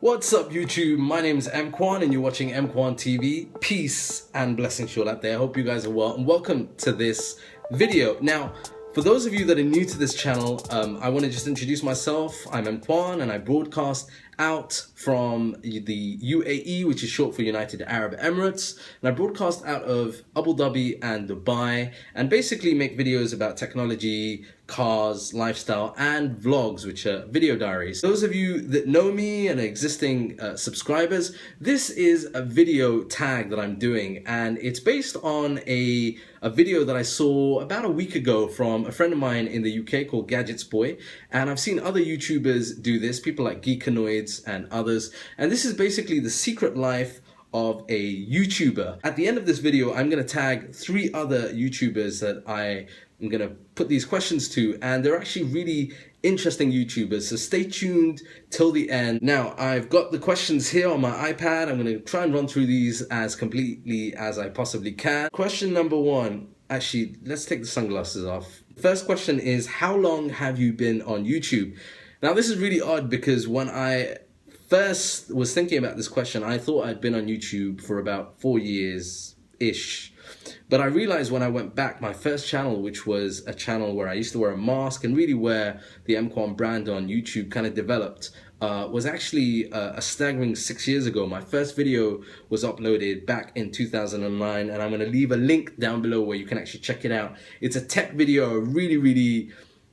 What's up YouTube? My name is Emkwan and you're watching Emkwan TV. Peace and blessings to you all out there. I hope you guys are well and welcome to this video. Now, for those of you that are new to this channel, I want to just introduce myself. I'm Emkwan and I broadcast out from the UAE, which is short for United Arab Emirates. And I broadcast out of Abu Dhabi and Dubai and basically make videos about technology, cars, lifestyle, and vlogs, which are video diaries. Those of you that know me and are existing subscribers, this is a video tag that I'm doing, and it's based on a video that I saw about a week ago from a friend of mine in the UK called Gadgets Boy, and I've seen other YouTubers do this, people like Geekanoids and others, and this is basically the secret life of a YouTuber. At the end of this video, I'm going to tag 3 other YouTubers that I'm going to put these questions to, and they're actually really interesting YouTubers, so stay tuned till the end. Now, I've got the questions here on my iPad. I'm going to try and run through these as completely as I possibly can. Question number 1, actually, let's take the sunglasses off. First question is, how long have you been on YouTube? Now, this is really odd because when I first was thinking about this question, I thought I'd been on YouTube for about 4 years-ish. But I realized when I went back, my first channel, which was a channel where I used to wear a mask and really where the Emkwan brand on YouTube kind of developed, was actually a staggering 6 years ago. My first video was uploaded back in 2009, and I'm going to leave a link down below where you can actually check it out. It's a tech video, a really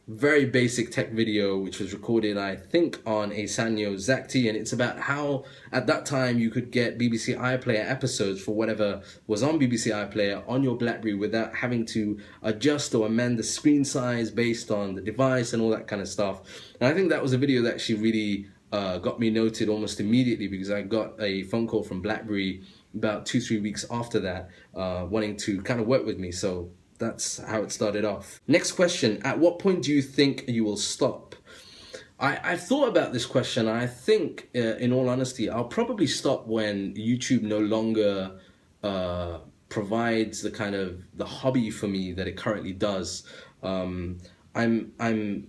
very basic tech video, which was recorded, I think, on a Sanyo Zacti, and it's about how at that time you could get BBC iPlayer episodes for whatever was on BBC iPlayer on your BlackBerry without having to adjust or amend the screen size based on the device and all that kind of stuff. And I think that was a video that actually really got me noted almost immediately, because I got a phone call from BlackBerry about 2-3 weeks after that, wanting to kind of work with me. So that's how it started off. Next question, at what point do you think you will stop? I've thought about this question. I think, in all honesty, I'll probably stop when YouTube no longer provides the kind of the hobby for me that it currently does. I've been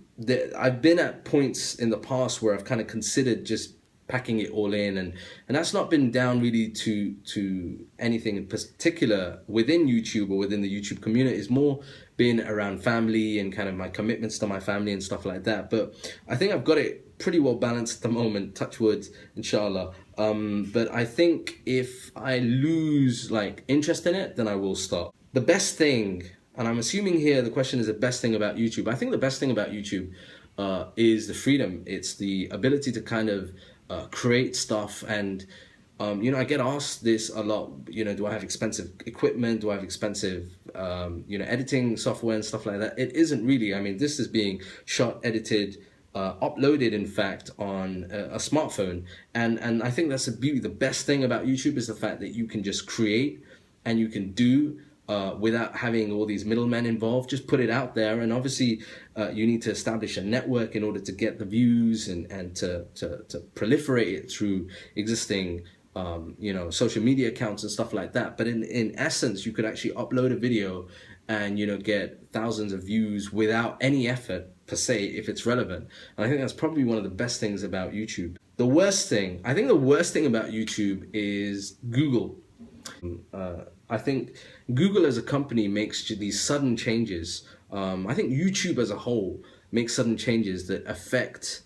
at points in the past where I've kind of considered just packing it all in, and that's not been down really to anything in particular within YouTube or within the YouTube community. It's more been around family and kind of my commitments to my family and stuff like that. But I think I've got it pretty well balanced at the moment, touch wood, inshallah. But I think if I lose like interest in it, then I will stop. The best thing, and I'm assuming here the question is the best thing about YouTube. I think the best thing about YouTube is the freedom. It's the ability to kind of create stuff, and you know, I get asked this a lot, you know, do I have expensive equipment, do I have expensive you know, editing software and stuff like that. It isn't really. I mean, this is being shot, edited, uploaded in fact on a smartphone, and I think that's the beauty. The best thing about YouTube is the fact that you can just create and you can do without having all these middlemen involved. Just put it out there, and obviously you need to establish a network in order to get the views and to proliferate it through existing you know, social media accounts and stuff like that. But in essence, you could actually upload a video and, you know, get thousands of views without any effort per se, if it's relevant. And I think that's probably one of the best things about YouTube. The worst thing, I think the worst thing about YouTube is Google. I think Google as a company makes these sudden changes. I think YouTube as a whole makes sudden changes that affect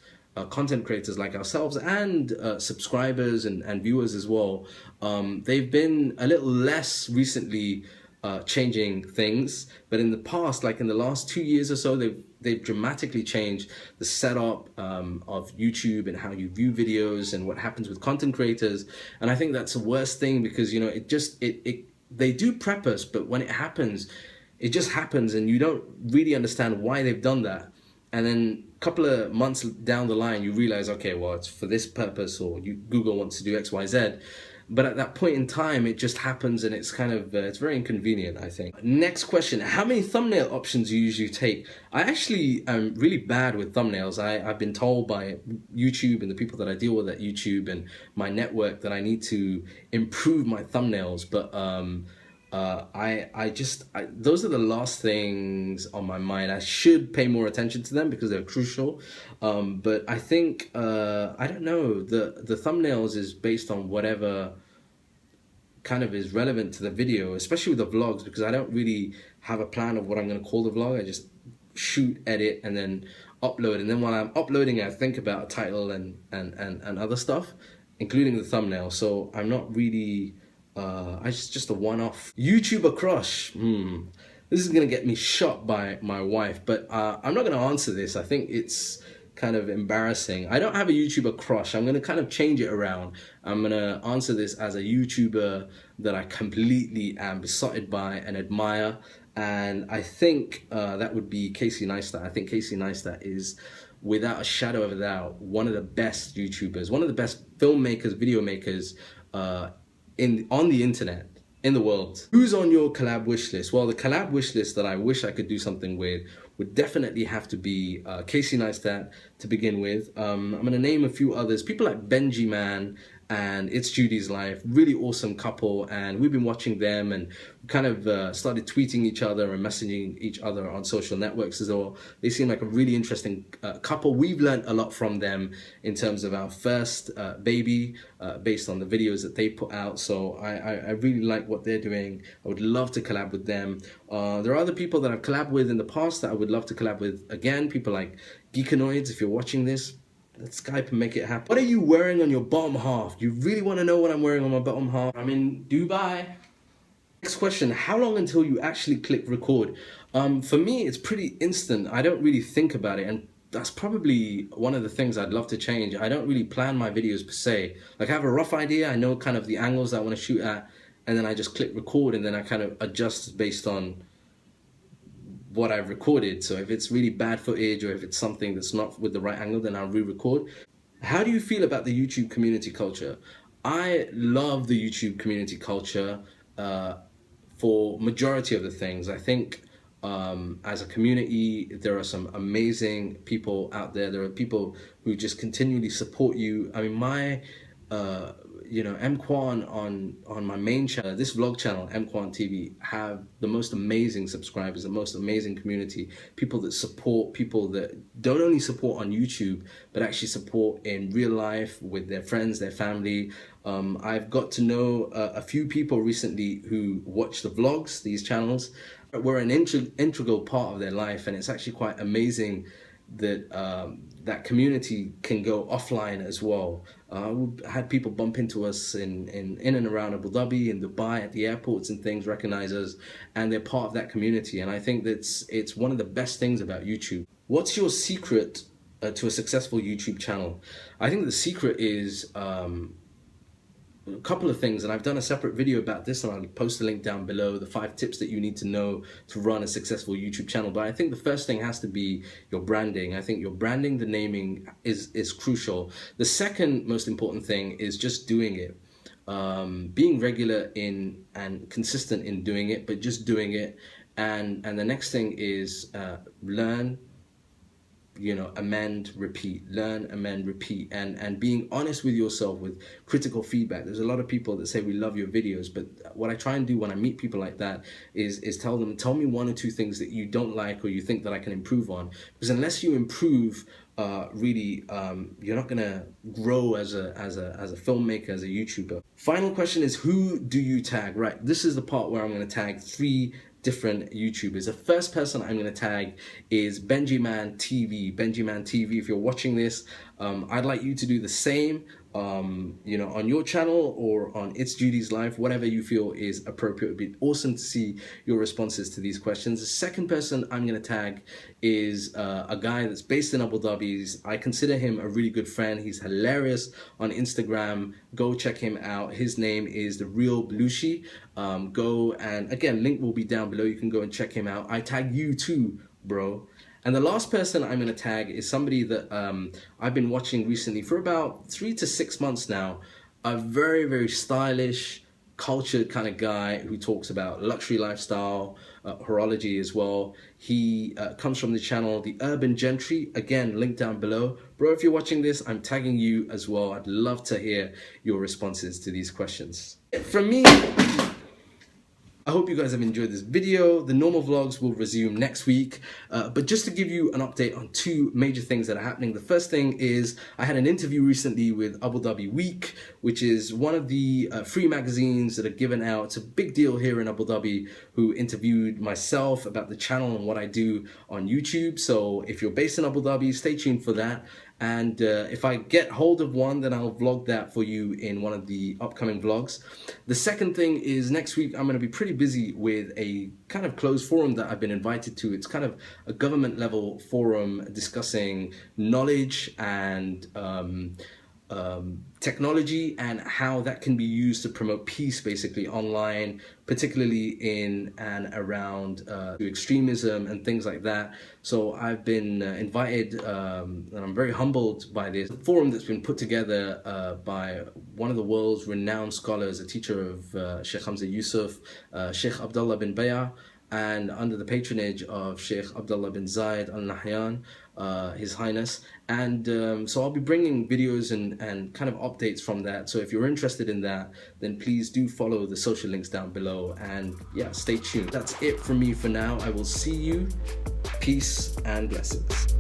content creators like ourselves and subscribers and viewers as well. They've been a little less recently changing things, but in the past, like in the last 2 years or so, they've dramatically changed the setup of YouTube and how you view videos and what happens with content creators. And I think that's the worst thing, because, you know, they do prep us, but when it happens, it just happens, and you don't really understand why they've done that. And then a couple of months down the line, you realize, okay, well, it's for this purpose, or Google wants to do X, Y, Z. But at that point in time, it just happens, and it's kind of, it's very inconvenient, I think. Next question, how many thumbnail options do you usually take? I actually am really bad with thumbnails. I've been told by YouTube and the people that I deal with at YouTube and my network that I need to improve my thumbnails. But those are the last things on my mind. I should pay more attention to them because they're crucial. But I think, I don't know, the thumbnails is based on whatever kind of is relevant to the video, especially with the vlogs, because I don't really have a plan of what I'm going to call the vlog. I just shoot, edit, and then upload. And then while I'm uploading it, I think about a title and other stuff, including the thumbnail. So I'm not really, it's just a one-off. YouTuber crush. This is going to get me shot by my wife, but I'm not going to answer this. I think it's kind of embarrassing. I don't have a YouTuber crush. I'm going to kind of change it around. I'm going to answer this as a YouTuber that I completely am besotted by and admire. And I think that would be Casey Neistat. I think Casey Neistat is, without a shadow of a doubt, one of the best YouTubers, one of the best filmmakers, video makers on the internet, in the world. Who's on your collab wish list? Well, the collab wish list that I wish I could do something with would definitely have to be Casey Neistat to begin with. I'm going to name a few others. People like Benji Man and It's Judy's Life, really awesome couple, and we've been watching them and kind of started tweeting each other and messaging each other on social networks as well. They seem like a really interesting couple. We've learned a lot from them in terms of our first baby, based on the videos that they put out. So I really like what they're doing. I would love to collab with them. There are other people that I've collabed with in the past that I would love to collab with again. People like Geekanoids, if you're watching this, let's Skype and make it happen. What are you wearing on your bottom half? You really want to know what I'm wearing on my bottom half? I'm in Dubai. Next question, how long until you actually click record? For me, it's pretty instant. I don't really think about it, and that's probably one of the things I'd love to change. I don't really plan my videos per se. Like, I have a rough idea, I know kind of the angles that I want to shoot at, and then I just click record, and then I kind of adjust based on what I've recorded. So if it's really bad footage or if it's something that's not with the right angle, then I'll re-record. How do you feel about the YouTube community culture? I love the YouTube community culture for majority of the things. I think as a community, there are some amazing people out there. There are people who just continually support you. I mean, my Emkwan on my main channel, this vlog channel, Emkwan TV, have the most amazing subscribers, the most amazing community, people that support, people that don't only support on YouTube, but actually support in real life with their friends, their family. I've got to know a few people recently who watch the vlogs, these channels. We're an integral part of their life, and it's actually quite amazing that that community can go offline as well. We've had people bump into us in and around Abu Dhabi, in Dubai, at the airports and things, recognize us, and they're part of that community. And I think that's it's one of the best things about YouTube. What's your secret to a successful YouTube channel? I think the secret is a couple of things, and I've done a separate video about this, and I'll post the link down below, the 5 tips that you need to know to run a successful YouTube channel. But I think the first thing has to be your branding. I think your branding, the naming is crucial. The second most important thing is just doing it. Being regular in and consistent in doing it, but just doing it. And the next thing is learn, amend, repeat, learn, amend, repeat, and being honest with yourself with critical feedback. There's a lot of people that say we love your videos, but what I try and do when I meet people like that is tell them, tell me 1 or 2 things that you don't like or you think that I can improve on, because unless you improve, really, you're not gonna grow as a filmmaker, as a YouTuber. Final question is, who do you tag? Right, this is the part where I'm gonna tag 3 different YouTubers. The first person I'm going to tag is Benji Man TV. Benji Man TV, if you're watching this, I'd like you to do the same, on your channel or on It's Judy's Life, whatever you feel is appropriate. It would be awesome to see your responses to these questions. The second person I'm going to tag is a guy that's based in Abu Dhabi. I consider him a really good friend. He's hilarious on Instagram. Go check him out. His name is The Real Belushi. Go, and again, link will be down below. You can go and check him out. I tag you too, bro. And the last person I'm going to tag is somebody that I've been watching recently for about 3 to 6 months now. A very, very stylish, cultured kind of guy who talks about luxury lifestyle, horology as well. He comes from the channel The Urban Gentry. Again, link down below. Bro, if you're watching this, I'm tagging you as well. I'd love to hear your responses to these questions. From me, I hope you guys have enjoyed this video. The normal vlogs will resume next week, but just to give you an update on two major things that are happening. The first thing is I had an interview recently with Abu Dhabi Week, which is one of the free magazines that are given out. It's a big deal here in Abu Dhabi, who interviewed myself about the channel and what I do on YouTube. So if you're based in Abu Dhabi, stay tuned for that. And if I get hold of one, then I'll vlog that for you in one of the upcoming vlogs. The second thing is next week I'm going to be pretty busy with a kind of closed forum that I've been invited to. It's kind of a government level forum discussing knowledge and technology and how that can be used to promote peace basically online, particularly in and around extremism and things like that. So I've been invited and I'm very humbled by this forum that's been put together by one of the world's renowned scholars, a teacher of Sheikh Hamza Yusuf, Sheikh Abdullah bin Bayah, and under the patronage of Sheikh Abdullah bin Zayed Al Nahyan, His Highness. And so I'll be bringing videos and kind of updates from that. So if you're interested in that, then please do follow the social links down below, and yeah, stay tuned. That's it from me for now. I will see you. Peace and blessings.